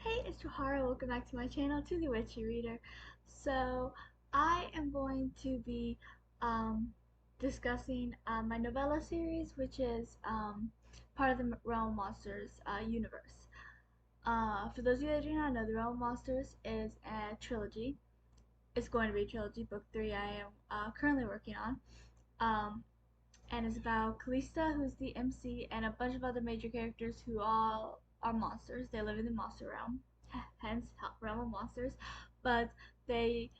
Hey, it's Johara. Welcome back to my channel, To the Witchy Reader. So, I am going to be discussing my novella series, which is part of the Realm of Monsters universe. For those of you that do not know, the Realm of Monsters is a trilogy. It's going to be a trilogy. Book 3 I am currently working on. And it's about Callista, who's the MC, and a bunch of other major characters who all are monsters. They live in the monster realm, hence realm of monsters. But they,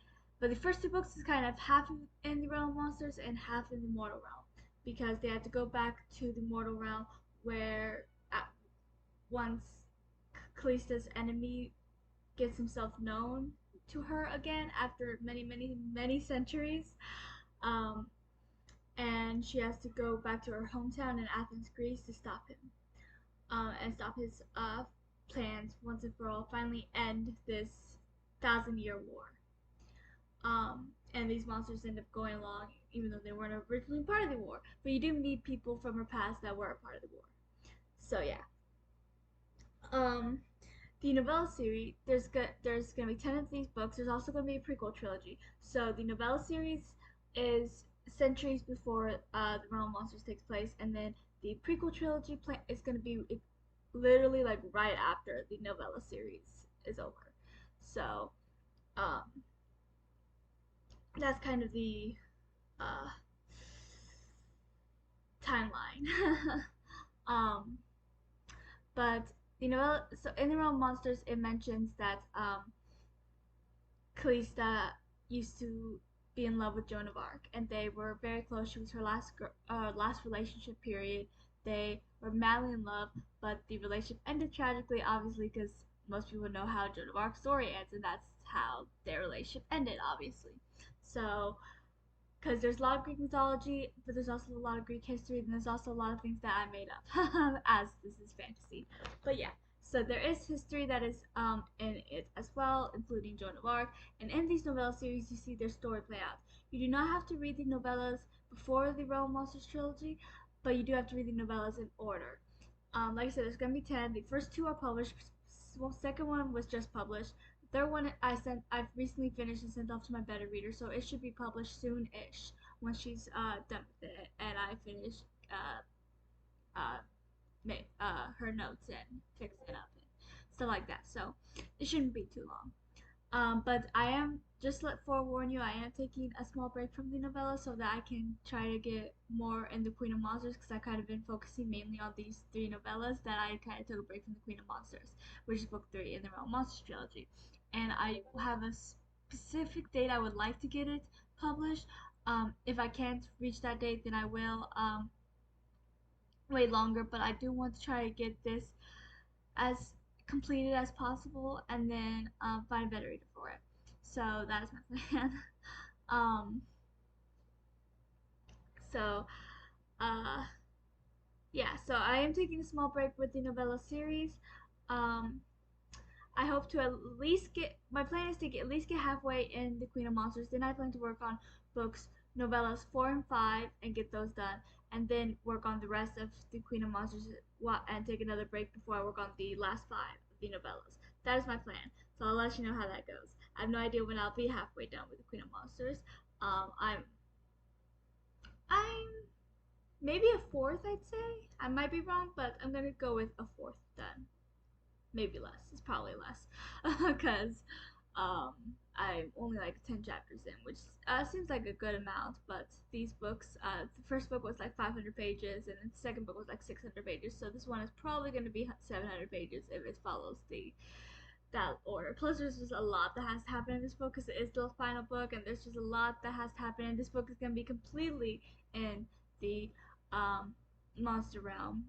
but the first two books is kind of half in the realm of monsters and half in the mortal realm, because they had to go back to the mortal realm where once Callista's enemy gets himself known to her again after many centuries. Um, and she has to go back to her hometown in Athens, Greece, to stop him and stop his plans once and for all. Finally, end this 1,000-year war. And these monsters end up going along, even though they weren't originally part of the war. But you do meet people from her past that were a part of the war. So yeah. The novella series, there's gonna be 10 of these books. There's also gonna be a prequel trilogy. So the novella series is centuries before the Realm of Monsters takes place, and then the prequel trilogy is gonna be literally like right after the novella series is over. So um, that's kind of the uh, timeline. um, but the novella, so in the Realm of Monsters, it mentions that Callista used to be in love with Joan of Arc, and they were very close. She was her last relationship period. They were madly in love, but the relationship ended tragically, obviously, because most people know how Joan of Arc's story ends, and that's how their relationship ended, obviously. So, because there's a lot of Greek mythology, but there's also a lot of Greek history, and there's also a lot of things that I made up, as this is fantasy. But yeah, so there is history that is in it as well, including Joan of Arc. And in these novella series, you see their story play out. You do not have to read the novellas before the Realm Monsters trilogy, but you do have to read the novellas in order. Like I said, there's gonna be 10. The first two are published. Well, second one was just published. The third one I've recently finished and sent off to my beta reader, so it should be published soon-ish when she's done with it and I finish uh, her notes and fix it up and stuff like that. So it shouldn't be too long. But I am, just let forewarn you, I am taking a small break from the novella so that I can try to get more in the Queen of Monsters, because I've kind of been focusing mainly on these three novellas, that I kind of took a break from the Queen of Monsters, which is book 3 in the Realm of Monsters trilogy. And I have a specific date I would like to get it published. If I can't reach that date, then I will wait longer, but I do want to try to get this as completed as possible, and then find a better reader for it. So that is my plan. um, so uh, yeah, so I am taking a small break with the novella series. Um, I hope to at least get, my plan is to at least get halfway in the Queen of Monsters. Then I plan to work on books, novellas 4 and 5, and get those done. And then work on the rest of the Queen of Monsters and take another break before I work on the last 5 of the novellas. That is my plan. So I'll let you know how that goes. I have no idea when I'll be halfway done with the Queen of Monsters. I'm maybe a fourth, I'd say. I might be wrong, but I'm gonna go with a fourth done. Maybe less. It's probably less, because um, I'm only like 10 chapters in, which seems like a good amount. But these books, the first book was like 500 pages, and the second book was like 600 pages. So this one is probably going to be 700 pages if it follows that order. Plus, there's just a lot that has to happen in this book, because it is the final book, and there's just a lot that has to happen. And this book is going to be completely in the monster realm.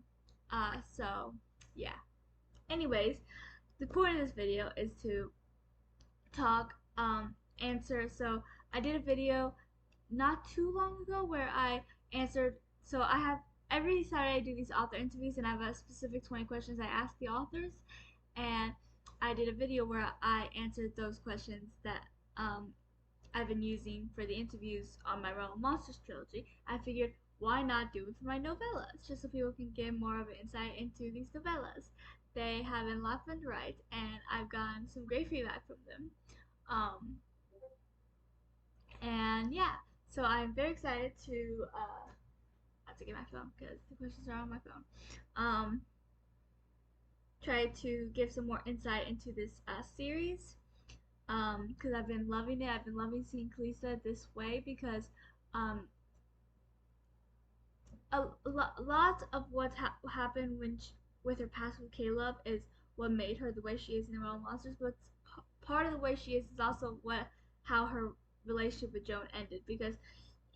So yeah. Anyways, the point of this video is to talk, answer. So I did a video not too long ago where I answered. So I have, every Saturday I do these author interviews, and I have a specific 20 questions I ask the authors, and I did a video where I answered those questions that I've been using for the interviews on my Realm of Monsters trilogy. I figured, why not do it for my novellas? Just so people can get more of an insight into these novellas. They have been left and right, and I've gotten some great feedback from them. Um, and yeah, so I'm very excited to I have to get my phone because the questions are on my phone. Um, try to give some more insight into this series because I've been loving it. I've been loving seeing Callista this way because um, lot of what happened with her past with Caleb is what made her the way she is in the Realm of Monsters. But part of the way she is also what how her relationship with Joan ended because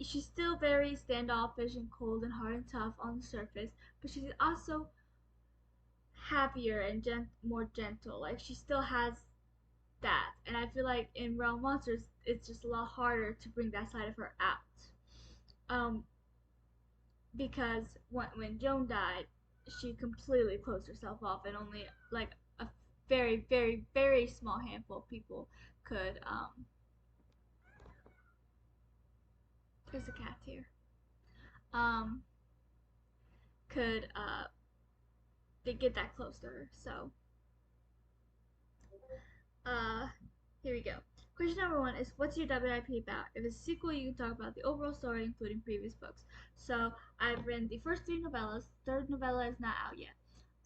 she's still very standoffish and cold and hard and tough on the surface, but she's also happier and more gentle. Like she still has that, and I feel like in Realm Monsters, it's just a lot harder to bring that side of her out. Um, because when Joan died, she completely closed herself off, and only like a very, very, very small handful of people could. There's a cat here. Um, could they get that close to her? So, uh, here we go. Question number one is what's your WIP about? If it's a sequel, you can talk about the overall story, including previous books. So I've written the first three novellas. Third novella is not out yet,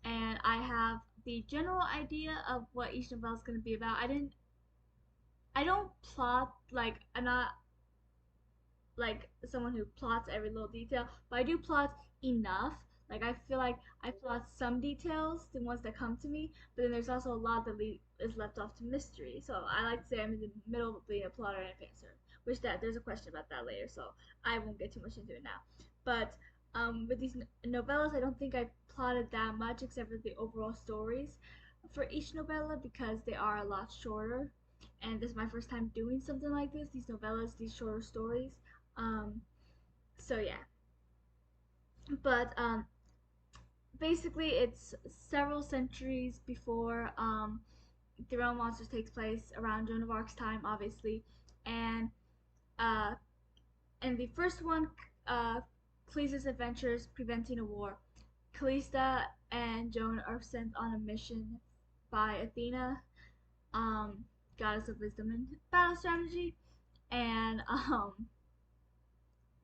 and I have the general idea of what each novella is going to be about. I don't plot like I'm not like someone who plots every little detail, but I do plot enough. Like I feel like I plot some details, the ones that come to me, but then there's also a lot that is left off to mystery. So I like to say I'm in the middle of being a plotter and a pantser, which that there's a question about that later, so I won't get too much into it now. But with these novellas, I don't think I plotted that much except for the overall stories for each novella because they are a lot shorter. And this is my first time doing something like this, these novellas, these shorter stories. Um, so yeah, but basically it's several centuries before the Realm Monsters takes place around Joan of Arc's time, obviously, and uh, in the first one, Callista's adventures preventing a war. Callista and Joan are sent on a mission by Athena, um, goddess of wisdom and battle strategy, and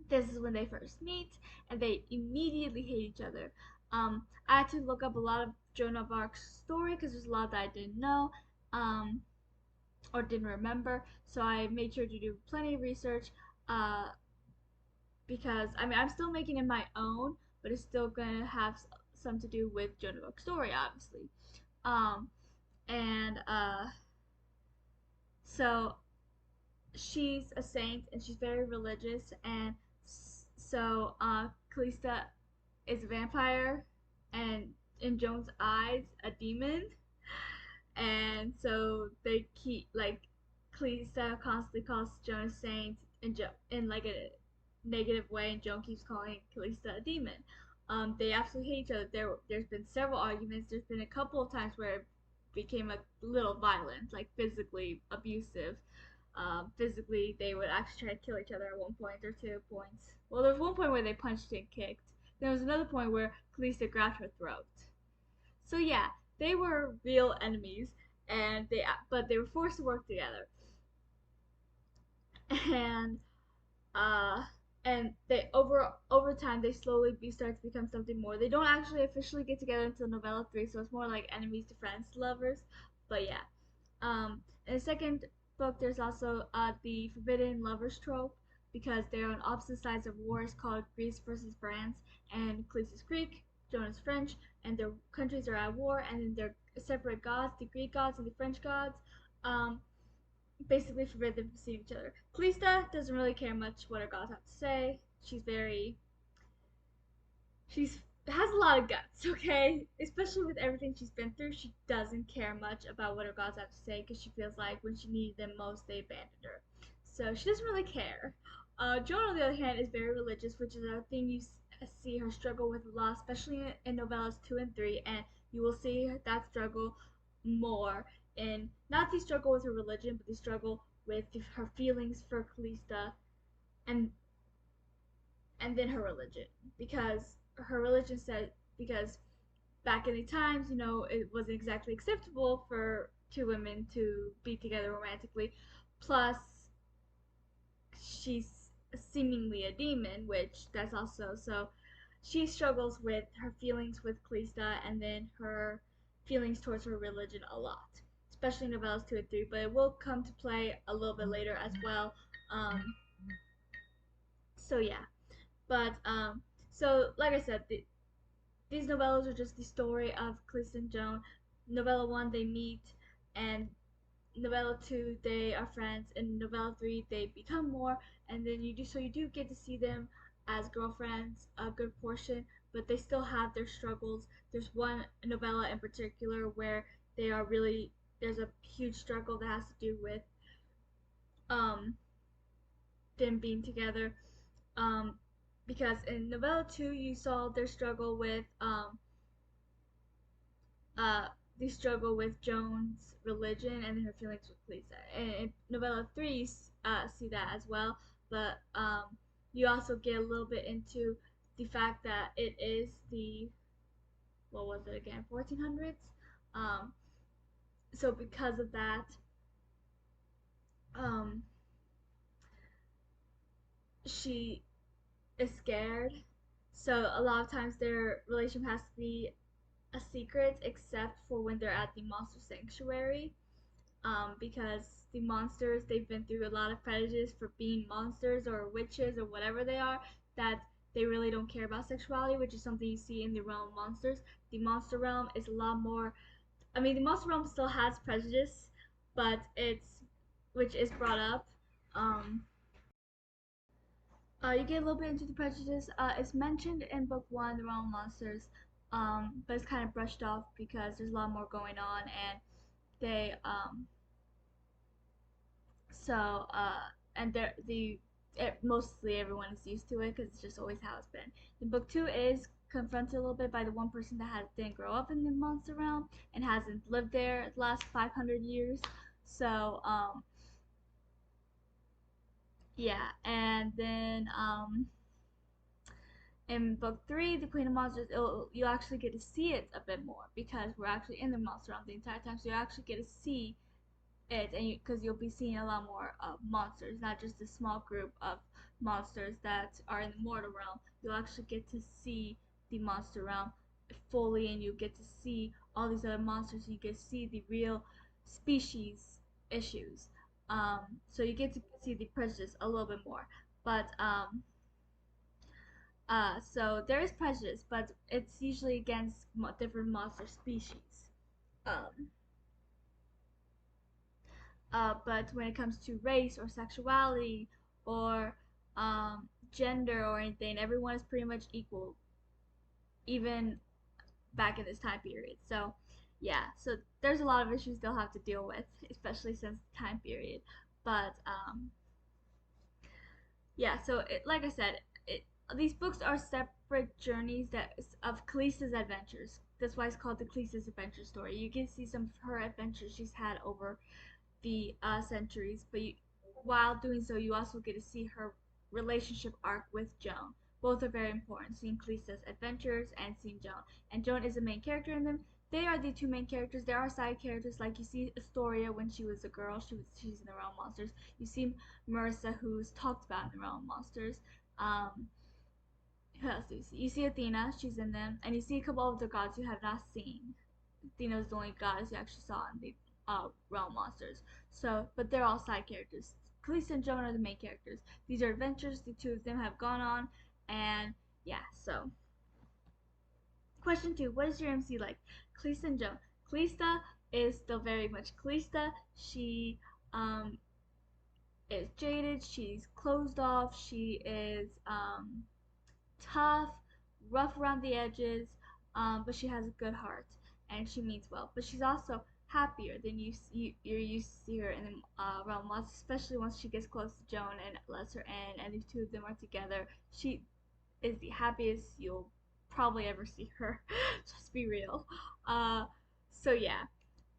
this is when they first meet, and they immediately hate each other. I had to look up a lot of Joan of Arc's story because there's a lot that I didn't know or didn't remember. So I made sure to do plenty of research uh, because I mean I'm still making it my own, but it's still gonna have some to do with Joan of Arc's story, obviously. Um, and so she's a saint and she's very religious, and so Callista is a vampire, and in Joan's eyes, a demon. And so they keep like Callista constantly calls Joan a saint in like a negative way, and Joan keeps calling Callista a demon. They absolutely hate each other. There's been several arguments. There's been a couple of times where it became a little violent, like physically abusive. Physically, they would actually try to kill each other at one point or 2 points. Well, there was one point where they punched and kicked. There was another point where Callista grabbed her throat. So yeah, they were real enemies, and they were forced to work together, and uh, and they over time they slowly start to become something more. They don't actually officially get together until novella 3, so it's more like enemies to friends to lovers. But yeah, in the second book, there's also the forbidden lovers trope because they're on opposite sides of wars called Greece versus France, and Cleese is Greek, Joan is French, and their countries are at war, and then they're separate gods, the Greek gods and the French gods. Um, Basically forbid them from seeing each other. Callista doesn't really care much what her gods have to say. She's has a lot of guts, okay? Especially with everything she's been through, she doesn't care much about what her gods have to say because she feels like when she needed them most, they abandoned her. So she doesn't really care. Joan, on the other hand, is very religious, which is a thing you see her struggle with a lot, especially in novellas 2 and 3, and you will see that struggle more in not the struggle with her religion, but the struggle with her feelings for Callista and and then her religion, because her religion said, because back in the times, it wasn't exactly acceptable for two women to be together romantically. Plus, she's seemingly a demon, which that's also so. She struggles with her feelings with Callista and then her feelings towards her religion a lot, especially in novellas 2 and 3. But it will come to play a little bit later as well. Um, so yeah, but so like I said, these novellas are just the story of Callista and Joan. Novella 1, they meet, and novella 2, they are friends, and novella 3, they become more, and then you do get to see them as girlfriends a good portion, but they still have their struggles. There's one novella in particular where they are really there's a huge struggle that has to do with um them being together, um because in novella 2 you saw their struggle with uh, the struggle with Joan's religion and her feelings with Lisa. And in novella 3, see that as well, but you also get a little bit into the fact that it is the, what was it again, 1400s. Um, so because of that, um, she is scared. So a lot of times their relationship has to be a secret, except for when they're at the monster sanctuary, because the monsters, they've been through a lot of prejudice for being monsters or witches or whatever they are, that they really don't care about sexuality, which is something you see in the realm of monsters. The monster realm is a lot more. I mean, the monster realm still has prejudice, but which is brought up. Um, you get a little bit into the prejudice. It's mentioned in book one, The Realm of Monsters, but it's kind of brushed off because there's a lot more going on, and they so and mostly everyone is used to it because it's just always how it's been. In book two is confronted a little bit by the one person that didn't grow up in the monster realm and hasn't lived there the last 500 years. So yeah, and then in book three, The Queen of Monsters, you actually get to see it a bit more because we're actually in the monster realm the entire time, so you actually get to see it, and because you'll be seeing a lot more monsters, not just a small group of monsters that are in the mortal realm. You'll actually get to see the monster realm fully, and you get to see all these other monsters. And you get to see the real species issues. So you get to see the prejudice a little bit more, but so there is prejudice, but it's usually against different monster species. Um, but when it comes to race or sexuality or gender or anything, everyone is pretty much equal, even back in this time period. So, yeah, so there's a lot of issues they'll have to deal with, especially since the time period. But yeah, so like I said, these books are separate journeys of Callista's adventures. That's why it's called the Callista's adventure story. You can see some of her adventures she's had over the centuries, but while doing so, you also get to see her relationship arc with Joan. Both are very important, seeing Callista's adventures and seeing Joan. And Joan is the main character in them. They are the two main characters. There are side characters, like you see Astoria when she was a girl. She's in the Realm of Monsters. You see Marissa, who's talked about in the Realm of Monsters. Um, who else do you see? You see Athena, she's in them, and you see a couple of other gods you have not seen. Athena's the only goddess you actually saw in the realm monsters. So, but they're all side characters. Callista and Joan are the main characters. These are adventures the two of them have gone on, and yeah. So, question two: what is your MC like? Callista and Joan. Callista is still very much Callista. She is jaded. She's closed off. She is tough, rough around the edges, but she has a good heart and she means well. But she's also happier than you're used to see her in the realm, especially once she gets close to Joan and lets her in, and the two of them are together. She is the happiest you'll probably ever see her. Just be real. So yeah.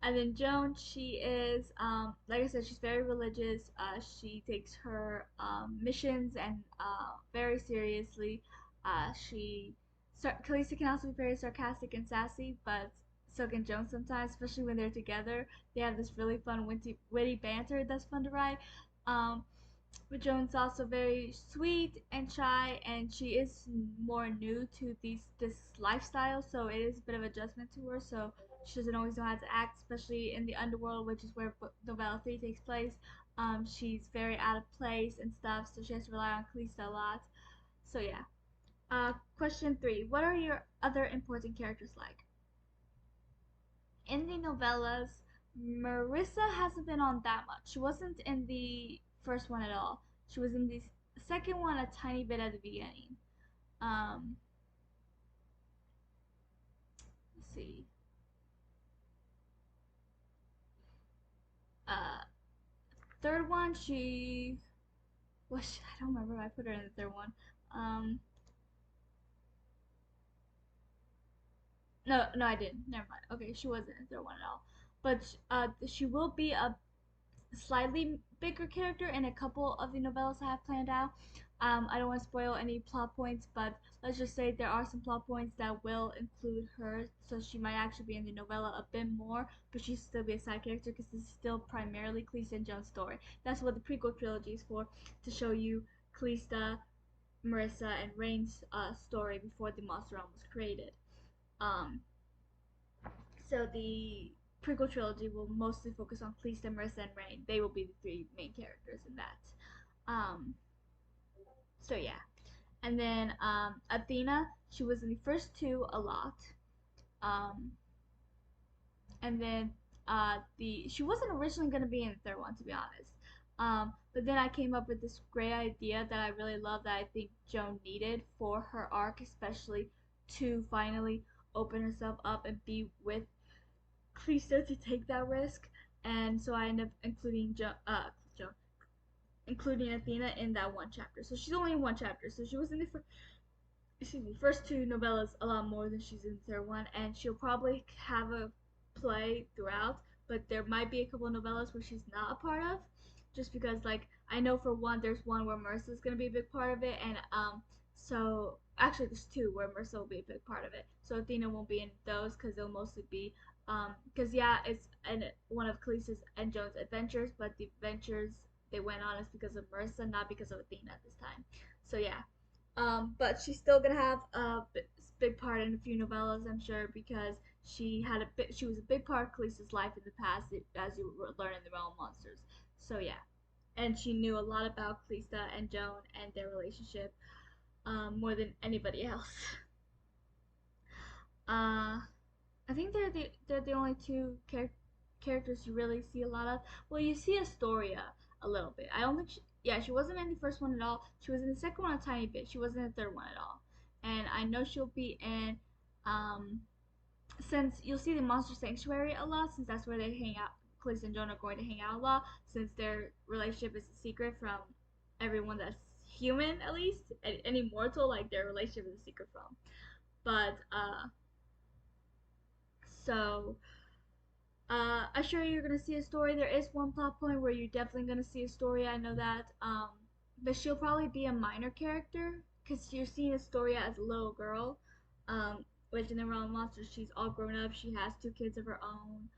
And then Joan, she is, like I said, she's very religious. She takes her missions and very seriously. She, Callista can also be very sarcastic and sassy, but so can Joan sometimes, especially when they're together. They have this really fun, witty banter that's fun to write. Um, but Joan's also very sweet and shy, and she is more new to this lifestyle, so it is a bit of adjustment to her. So she doesn't always know how to act, especially in the underworld, which is where Novella 3 takes place. She's very out of place and stuff, so she has to rely on Callista a lot. So yeah. Question 3. What are your other important characters like? In the novellas, Marissa hasn't been on that much. She wasn't in the first one at all. She was in the second one a tiny bit at the beginning. Um, let's see. Uh, Third one, she was. I don't remember if I put her in the third one. Um, no, no, I didn't. Never mind. Okay, she wasn't in the third one at all. But she will be a slightly bigger character in a couple of the novellas I have planned out. I don't want to spoil any plot points, but let's just say there are some plot points that will include her, so she might actually be in the novella a bit more, but she'll still be a side character because this is still primarily Callista and Joan's story. That's what the prequel trilogy is for, to show you Callista, Marissa, and Rain's story before the Monster Realm was created. Um, so the prequel trilogy will mostly focus on Cleese, Marissa, and Rain. They will be the three main characters in that. Um, so yeah, and then Athena, she was in the first two a lot. Um, and then the she wasn't originally gonna be in the third one, to be honest. But then I came up with this great idea that I really love, that I think Joan needed for her arc, especially to finally open herself up and be with Cleesta to take that risk, and so I ended up including Athena in that one chapter. So she's only in one chapter. So she was in the first two novellas a lot more than she's in the third one, and she'll probably have a play throughout. But there might be a couple of novellas where she's not a part of, just because like I know for one, there's one where Marissa's gonna be a big part of it, and so actually there's two where Marissa will be a big part of it. So Athena won't be in those because it'll mostly be because yeah, it's one of Khaleesi's and Joan's adventures, but the adventures they went on is because of Marissa, not because of Athena at this time. So yeah, but she's still gonna have a big part in a few novellas, I'm sure, because she was a big part of Khaleesi's life in the past, as you learn in the Realm of Monsters. So yeah, and she knew a lot about Callista and Joan and their relationship, more than anybody else. Uh, I think they're the only two characters you really see a lot of. Well, you see Astoria a little bit. I don't think yeah, she wasn't in the first one at all. She was in the second one a tiny bit. She wasn't in the third one at all. And I know she'll be in um since you'll see the Monster Sanctuary a lot, since that's where they hang out. Chris and Joan are going to hang out a lot, since their relationship is a secret from everyone that's human, at least. Any mortal, like their relationship is a secret from. But so I'm sure you're gonna see a story. There is one plot point where you're definitely gonna see a story. I know that. But she'll probably be a minor character because you're seeing Astoria as a little girl. Which in the Realm of Monsters, she's all grown up. She has two kids of her own.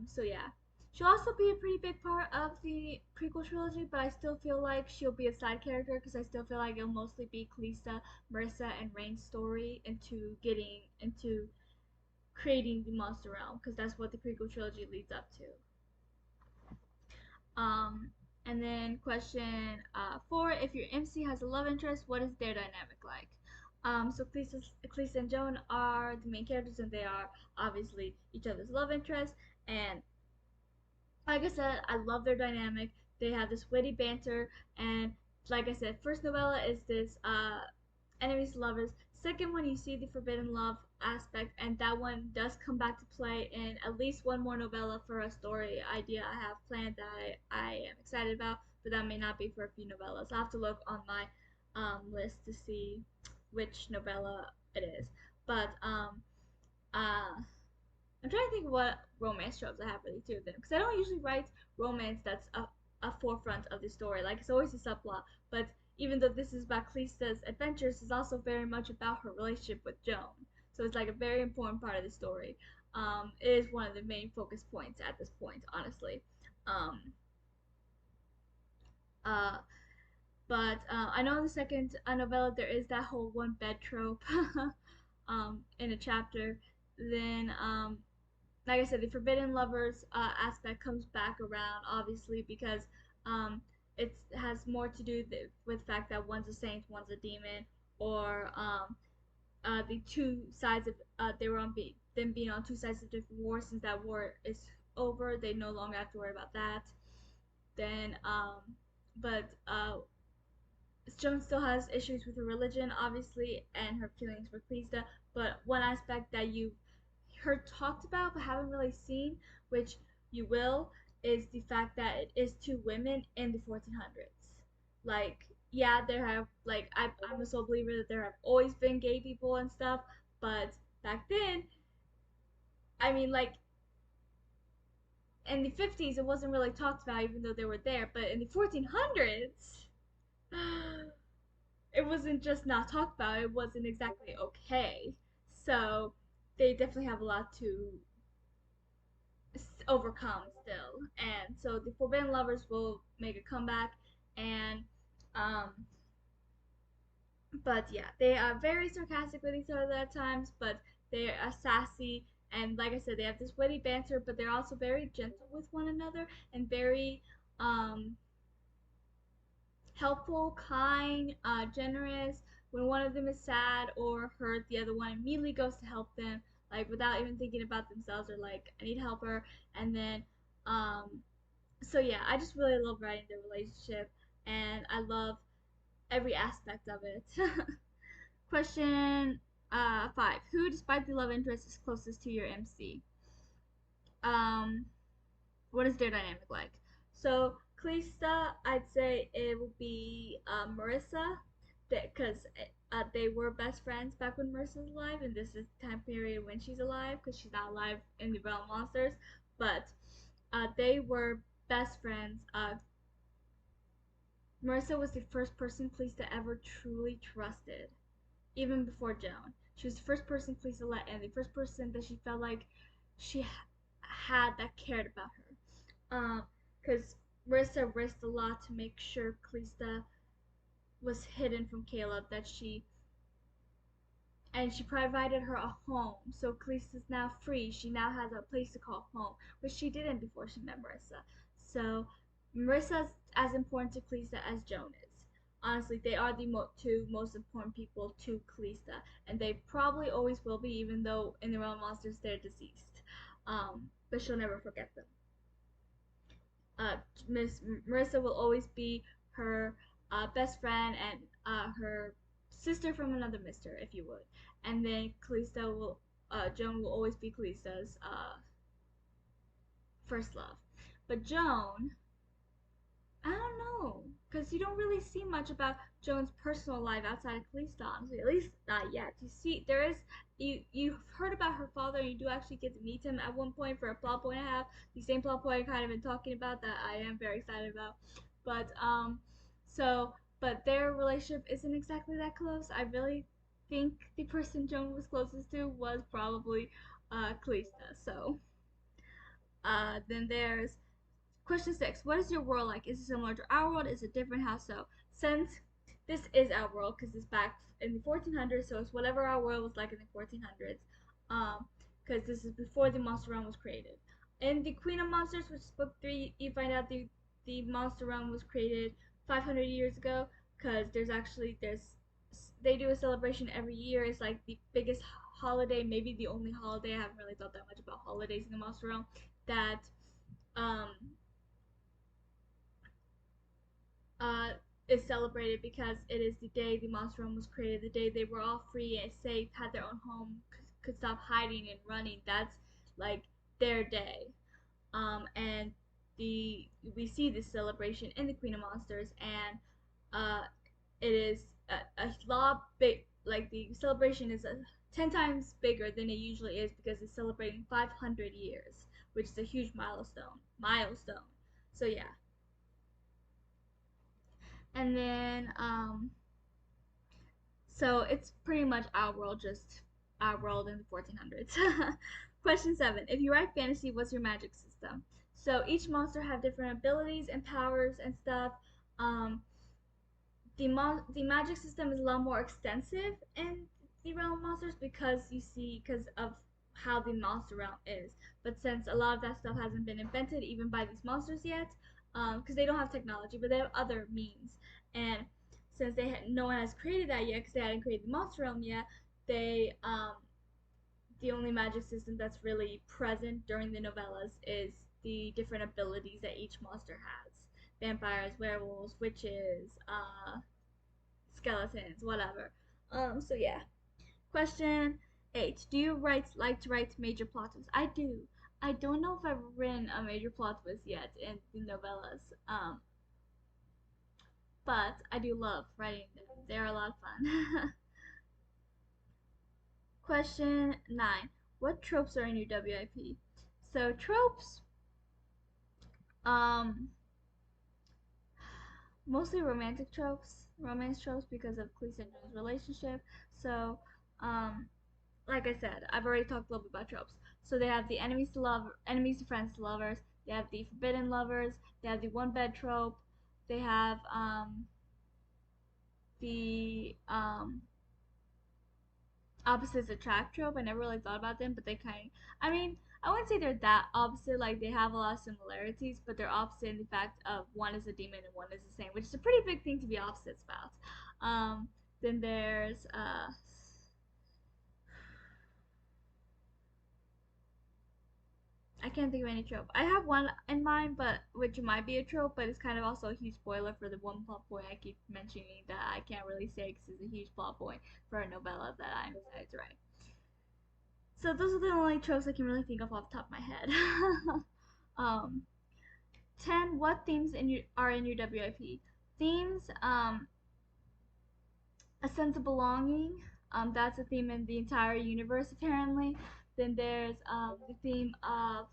So yeah, she'll also be a pretty big part of the prequel trilogy. But I still feel like she'll be a side character because I still feel like it'll mostly be Callista, Marissa, and Rain's story into getting into creating the monster realm, because that's what the prequel trilogy leads up to. Um, and then question 4: if your MC has a love interest, what is their dynamic like? So Cleesa and Joan are the main characters, and they are obviously each other's love interest. And like I said, I love their dynamic. They have this witty banter, and like I said, first novella is this enemies to lovers. Second one, you see the forbidden love aspect, and that one does come back to play in at least one more novella for a story idea I have planned that I am excited about, but that may not be for a few novellas. I'll have to look on my list to see which novella it is. But uh, I'm trying to think of what romance tropes I have really too with them, because I don't usually write romance that's a forefront of the story. Like it's always a subplot, but even though this is about Callista's adventures, it's also very much about her relationship with Joan. So it's like a very important part of the story. It is one of the main focus points at this point, honestly. Um, uh, but I know in the second novella there is that whole one bed trope in a chapter. Then like I said, the forbidden lovers aspect comes back around, obviously, because um, it has more to do with the fact that one's a saint, one's a demon, or the two sides of they were on them being on two sides of different wars. Since that war is over, they no longer have to worry about that. Then, but Joan still has issues with her religion, obviously, and her feelings for Callista. But one aspect that you've heard talked about but haven't really seen, which you will, is the fact that it is two women in the 1400s. Like, yeah, there have I'm a sole believer that there have always been gay people and stuff, but back then, I mean, like in the 50s, it wasn't really talked about, even though they were there. But in the 1400s, it wasn't just not talked about, it wasn't exactly okay. So they definitely have a lot to overcome still. And so the Forbidden Lovers will make a comeback. And, um, but yeah, they are very sarcastic with each other at times, but they are sassy. And like I said, they have this witty banter, but they're also very gentle with one another and very, um, helpful, kind, generous. When one of them is sad or hurt, the other one immediately goes to help them, like without even thinking about themselves or like, I need help her. And then, um, so yeah, I just really love writing their relationship, and I love every aspect of it. Question 5: Who, despite the love interest, is closest to your MC? Um, what is their dynamic like? So Callista, I'd say it would be Marissa, because they were best friends back when Marissa's alive, and this is the time period when she's alive, because she's not alive in the Realm Monsters. But they were best friends. Marissa was the first person Callista ever truly trusted, even before Joan. She was the first person Callista let in, the first person that she felt like she had that cared about her. Because Marissa risked a lot to make sure Callista was hidden from Caleb, she provided her a home. So Callista's now free. She now has a place to call home, which she didn't before she met Marissa. So Marissa's as important to Callista as Joan is. Honestly, they are the two most important people to Callista, and they probably always will be, even though in the Realm Monsters they're deceased. But she'll never forget them. Miss Marissa will always be her best friend and her sister from another mister, if you would. And then Joan will always be Callista's first love. But Joan, I don't know, because you don't really see much about Joan's personal life outside of Callista, honestly. At least not yet. You see, you've heard about her father, and you do actually get to meet him at one point for a plot point and a half. The same plot point I kind of been talking about that I am very excited about. But so but their relationship isn't exactly that close. I really think the person Joan was closest to was probably Callista. So then there's Question 6: What is your world like? Is it similar to our world? Is it different? How so? Since this is our world, because it's back in the 1400s, so it's whatever our world was like in the 1400s. Because this is before the Monster Realm was created. In the Queen of Monsters, which is book 3, you find out the Monster Realm was created 500 years ago. Because they do a celebration every year. It's like the biggest holiday, maybe the only holiday. I haven't really thought that much about holidays in the Monster Realm. That um uh, is celebrated because it is the day the monster realm was created, the day they were all free and safe, had their own home, could stop hiding and running. That's like their day. And we see this celebration in the Queen of Monsters, and it is a lot big. Like the celebration is 10 times bigger than it usually is because it's celebrating 500 years, which is a huge milestone. So yeah. And then so it's pretty much our world, just our world in the 1400s. Question 7. If you write fantasy, what's your magic system? So each monster have different abilities and powers and stuff. Um, the magic system is a lot more extensive in the realm of monsters because of how the monster realm is. But since a lot of that stuff hasn't been invented even by these monsters yet, because they don't have technology, but they have other means, and since no one has created that yet, because they hadn't created the monster realm yet, they the only magic system that's really present during the novellas is the different abilities that each monster has: vampires, werewolves, witches, skeletons, whatever. So yeah. Question 8. Do you like to write major plot twists? I do. I don't know if I've written a major plot twist yet in the novellas. But I do love writing them. They're a lot of fun. Question 9. What tropes are in your WIP? So tropes, um, mostly romance tropes because of Callista and John's relationship. So, um, like I said, I've already talked a little bit about tropes. So they have the enemies to friends to lovers. They have the forbidden lovers. They have the one bed trope. They have the opposites attract trope. I never really thought about them, but they kind of. I mean, I wouldn't say they're that opposite. Like they have a lot of similarities, but they're opposite in the fact of one is a demon and one is the same, which is a pretty big thing to be opposites about. Then there's I can't think of any trope. I have one in mind, but which might be a trope, but it's kind of also a huge spoiler for the one plot point I keep mentioning that I can't really say because it's a huge plot point for a novella that I'm excited to write. So those are the only tropes I can really think of off the top of my head. um, 10. What themes are in your WIP? Themes, a sense of belonging. That's a theme in the entire universe apparently. Then there's the theme of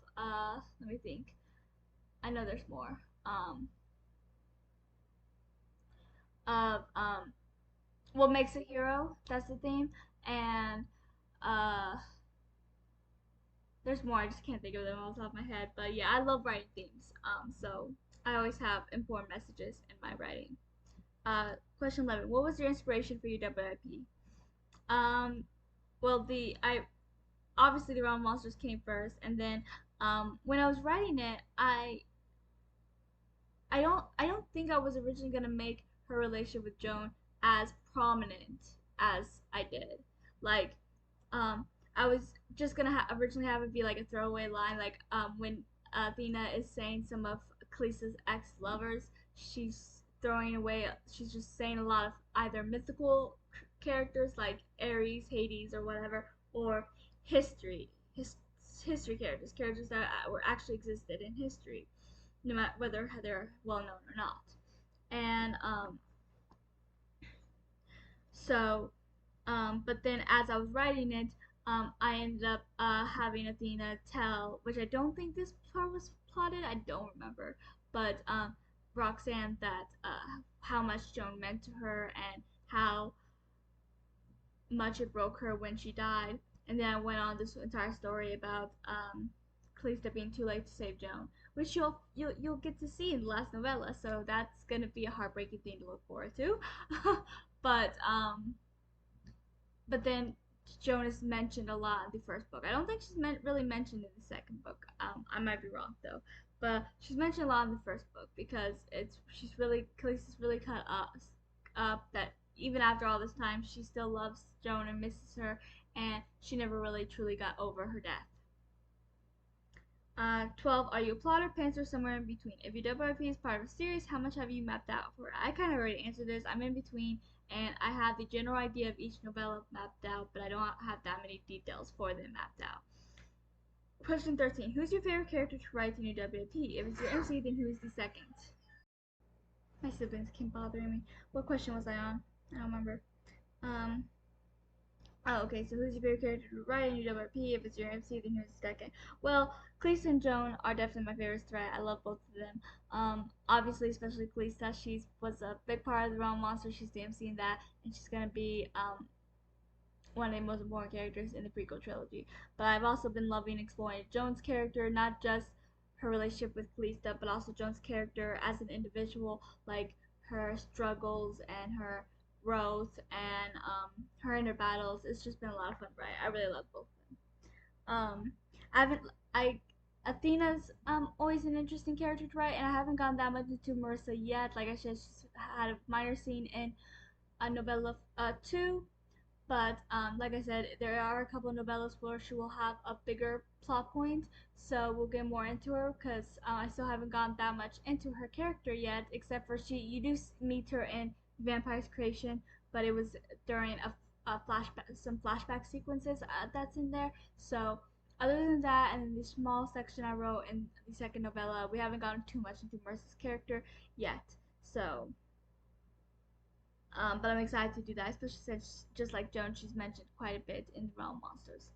let me think. I know there's more. Of what makes a hero. That's the theme, and uh, there's more. I just can't think of them off the top of my head. But yeah, I love writing themes. So I always have important messages in my writing. Question 11. What was your inspiration for your WIP? Um, well, the I obviously the realm monsters came first, and then when I was writing it, I don't think I was originally gonna make her relationship with Joan as prominent as I did. Like, um, I was just gonna originally have it be like a throwaway line, like when Athena is saying some of Callista's ex-lovers, she's throwing away. She's just saying a lot of either mythical characters like Ares, Hades, or whatever, or history, history characters that were actually existed in history, no matter whether they're well known or not. And so, but then as I was writing it, I ended up having Athena tell, which I don't think this part was plotted. I don't remember, but Roxanne that how much Joan meant to her and how much it broke her when she died. And then I went on this entire story about Callista being too late to save Joan, which you'll get to see in the last novella. So that's gonna be a heartbreaking thing to look forward to. but but then Joan is mentioned a lot in the first book. I don't think she's really mentioned in the second book. I might be wrong though, but she's mentioned a lot in the first book because she's really Callista's really cut up that even after all this time she still loves Joan and misses her, and she never really truly got over her death. 12. Are you a plotter, pantser, somewhere in between? If your WIP is part of a series, how much have you mapped out for it? I kind of already answered this. I'm in between, and I have the general idea of each novella mapped out, but I don't have that many details for them mapped out. Question 13. Who's your favorite character to write in your WIP? If it's your MC, then who is the second? My siblings keep bothering me. What question was I on? I don't remember. Um, Oh, okay, so who's your favorite character to write in your WP? If it's your MC, then who's the second? Well, Callista and Joan are definitely my favorite threat. I love both of them. Obviously, especially Callista, she was a big part of the Realm Monster. She's the MC in that, and she's gonna be one of the most important characters in the prequel trilogy. But I've also been loving exploring Joan's character, not just her relationship with Callista, but also Joan's character as an individual, like her struggles and her growth and her inner battles. It's just been a lot of fun, right? I really love both of them. I haven't I Athena's always an interesting character to write, and I haven't gone that much into Marissa yet. Like I said, she's had a minor scene in a Novella 2, but like I said, there are a couple of novellas where she will have a bigger plot point, so we'll get more into her because I still haven't gone that much into her character yet, except for you do meet her in Vampire's Creation, but it was during a flashback, some flashback sequences that's in there. So other than that, and in the small section I wrote in the second novella, we haven't gotten too much into Mercer's character yet. So but I'm excited to do that, especially since, just like Joan, she's mentioned quite a bit in the Realm Monsters.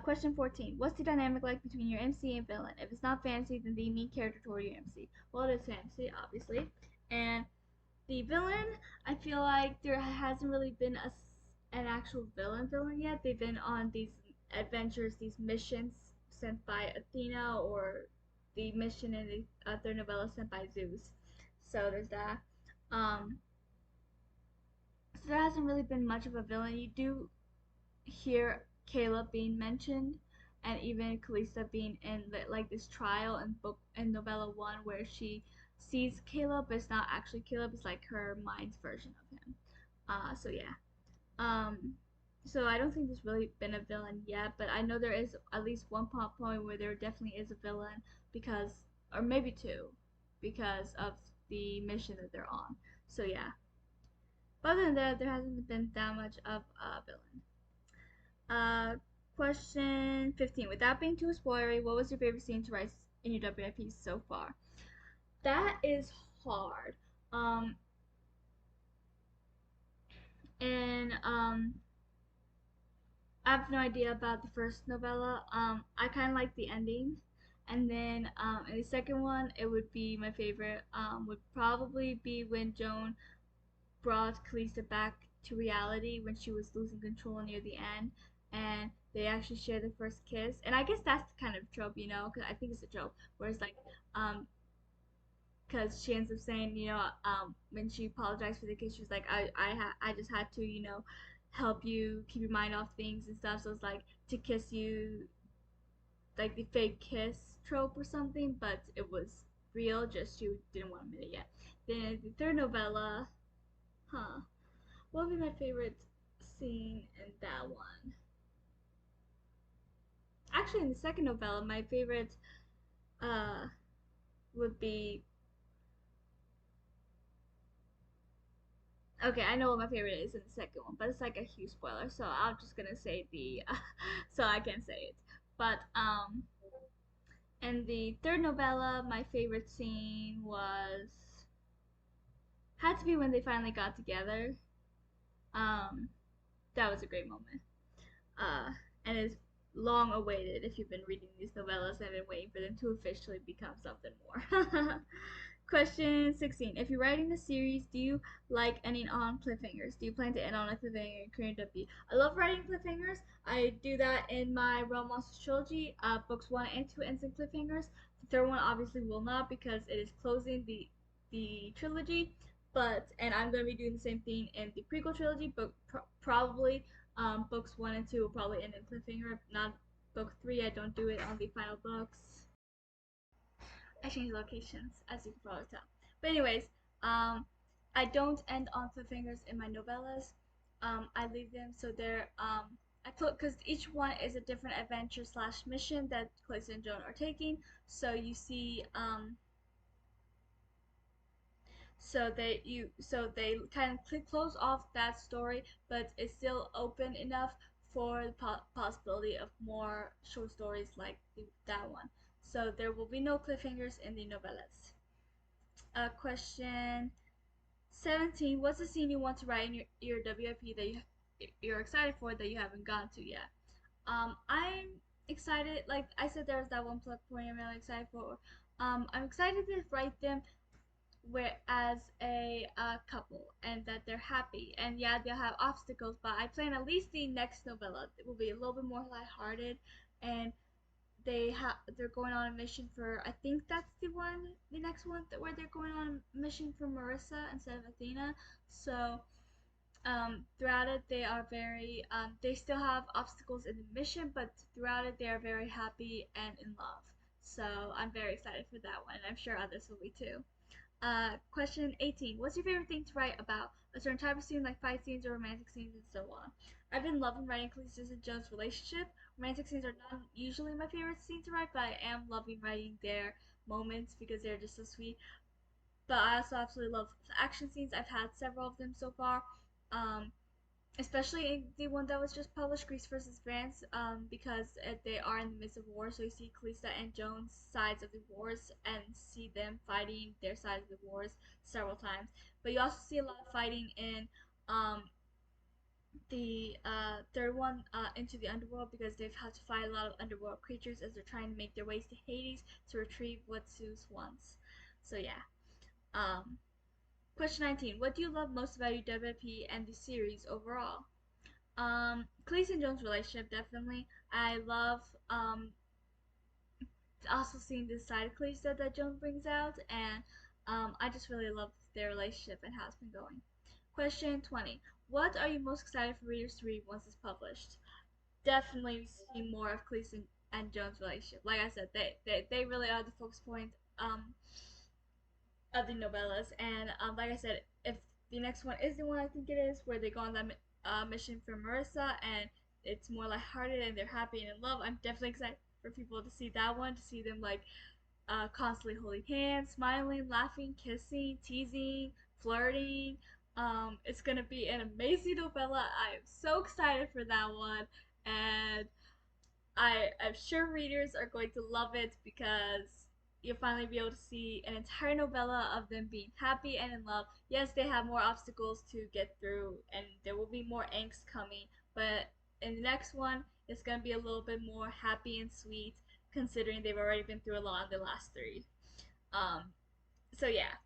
Question 14. What's the dynamic like between your MC and villain? If it's not fantasy, then the main character toward your MC. Well, it is fantasy, obviously. And the villain, I feel like there hasn't really been an actual villain yet. They've been on these adventures, these missions sent by Athena, or the mission in the third novella sent by Zeus. So there's that. Um, so there hasn't really been much of a villain. You do hear Caleb being mentioned, and even Callista being in like this trial in book in novella 1 where she sees Caleb, but it's not actually Caleb. It's like her mind's version of him. So yeah. Um, so I don't think there's really been a villain yet, but I know there is at least one plot point where there definitely is a villain because, or maybe two, because of the mission that they're on. So yeah. But other than that, there hasn't been that much of a villain. Uh, question 15. Without being too spoilery, what was your favorite scene to write in your WIP so far? That is hard. Um, and I have no idea about the first novella. I kind of like the ending. And then in the second one, it would be my favorite. Would probably be when Joan brought Callista back to reality when she was losing control near the end, and they actually share the first kiss. And I guess that's the kind of trope, because I think it's a trope, where it's like, um, because she ends up saying, when she apologized for the kiss, she was like, I just had to, help you keep your mind off things and stuff. So it's like to kiss you, like the fake kiss trope or something, but it was real. Just she didn't want to admit it yet. Then the third novella, huh? What would be my favorite scene in that one? Actually, in the second novella, my favorite uh would be, okay. I know what my favorite is in the second one, but it's like a huge spoiler, so I'm just gonna say the so I can say it. But in the third novella, my favorite scene was had to be when they finally got together. Um, that was a great moment. And is long awaited if you've been reading these novellas and been waiting for them to officially become something more. Question 16. If you're writing a series, do you like ending on cliffhangers? Do you plan to end on a cliffhanger in Korean W? I love writing cliffhangers. I do that in my Realm Monsters trilogy. Books 1 and 2 ends in cliffhangers. The third one obviously will not because it is closing the trilogy. And I'm going to be doing the same thing in the prequel trilogy, but probably books 1 and 2 will probably end in cliffhanger. Not book 3. I don't do it on the final books. I change locations, as you can probably tell. But anyways, I don't end on cliffhangers in my novellas. I leave them so they're because each one is a different adventure slash mission that Clayton and Joan are taking. So you see so they kind of close off that story, but it's still open enough for the possibility of more short stories like that one. So there will be no cliffhangers in the novellas. Question 17. What's the scene you want to write in your WIP that you you're excited for that you haven't gone to yet. I'm excited. Like I said, there's that one plot point I'm really excited for. I'm excited to write them where as a couple and that they're happy. And yeah, they'll have obstacles, but I plan at least the next novella it will be a little bit more lighthearted, and they're going on a mission for, I think that's the next one where they're going on a mission for Marissa instead of Athena. So throughout it they are very they still have obstacles in the mission, but throughout it they are very happy and in love. So I'm very excited for that one, and I'm sure others will be too. Question 18. What's your favorite thing to write about? A certain type of scene, like fight scenes or romantic scenes, and so on. I've been loving writing Callista and Joan's relationship. Romantic scenes are not usually my favorite scene to write, but I am loving writing their moments because they're just so sweet. But I also absolutely love action scenes. I've had several of them so far. Um, Especially the one that was just published, Greece versus France, because they are in the midst of war, so you see Callista and Joan's sides of the wars and see them fighting their sides of the wars several times. But you also see a lot of fighting in um, the third one, Into the Underworld, because they've had to fight a lot of underworld creatures as they're trying to make their ways to Hades to retrieve what Zeus wants. So yeah. Um, Question 19. What do you love most about your WP and the series overall? Clayton and Jones' relationship, definitely. I love also seeing this side of Clayton that Jones brings out, and I just really love their relationship and how it's been going. Question 20. What are you most excited for readers to read once it's published? Definitely see more of Clayton and Jones' relationship. Like I said, they really are the focus point of the novellas, and like I said, if the next one is the one I think it is, where they go on that mission for Marissa, and it's more lighthearted and they're happy and in love, I'm definitely excited for people to see that one, to see them like constantly holding hands, smiling, laughing, kissing, teasing, flirting. It's gonna be an amazing novella. I am so excited for that one, and I'm sure readers are going to love it because you'll finally be able to see an entire novella of them being happy and in love. Yes, they have more obstacles to get through, and there will be more angst coming, but in the next one, it's going to be a little bit more happy and sweet, considering they've already been through a lot in the last three. Um, so yeah,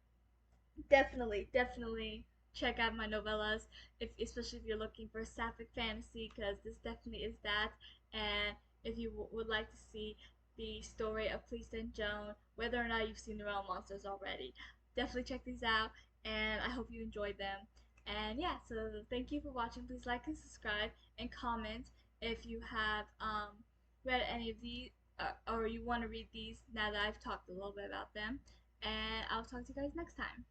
definitely check out my novellas, if especially if you're looking for sapphic fantasy, because this definitely is that. And if you would like to see the story of Callista and Joan, whether or not you've seen the Realm Monsters already, definitely check these out. And I hope you enjoyed them. And yeah, so thank you for watching. Please like and subscribe and comment if you have read any of these, or you want to read these now that I've talked a little bit about them. And I'll talk to you guys next time.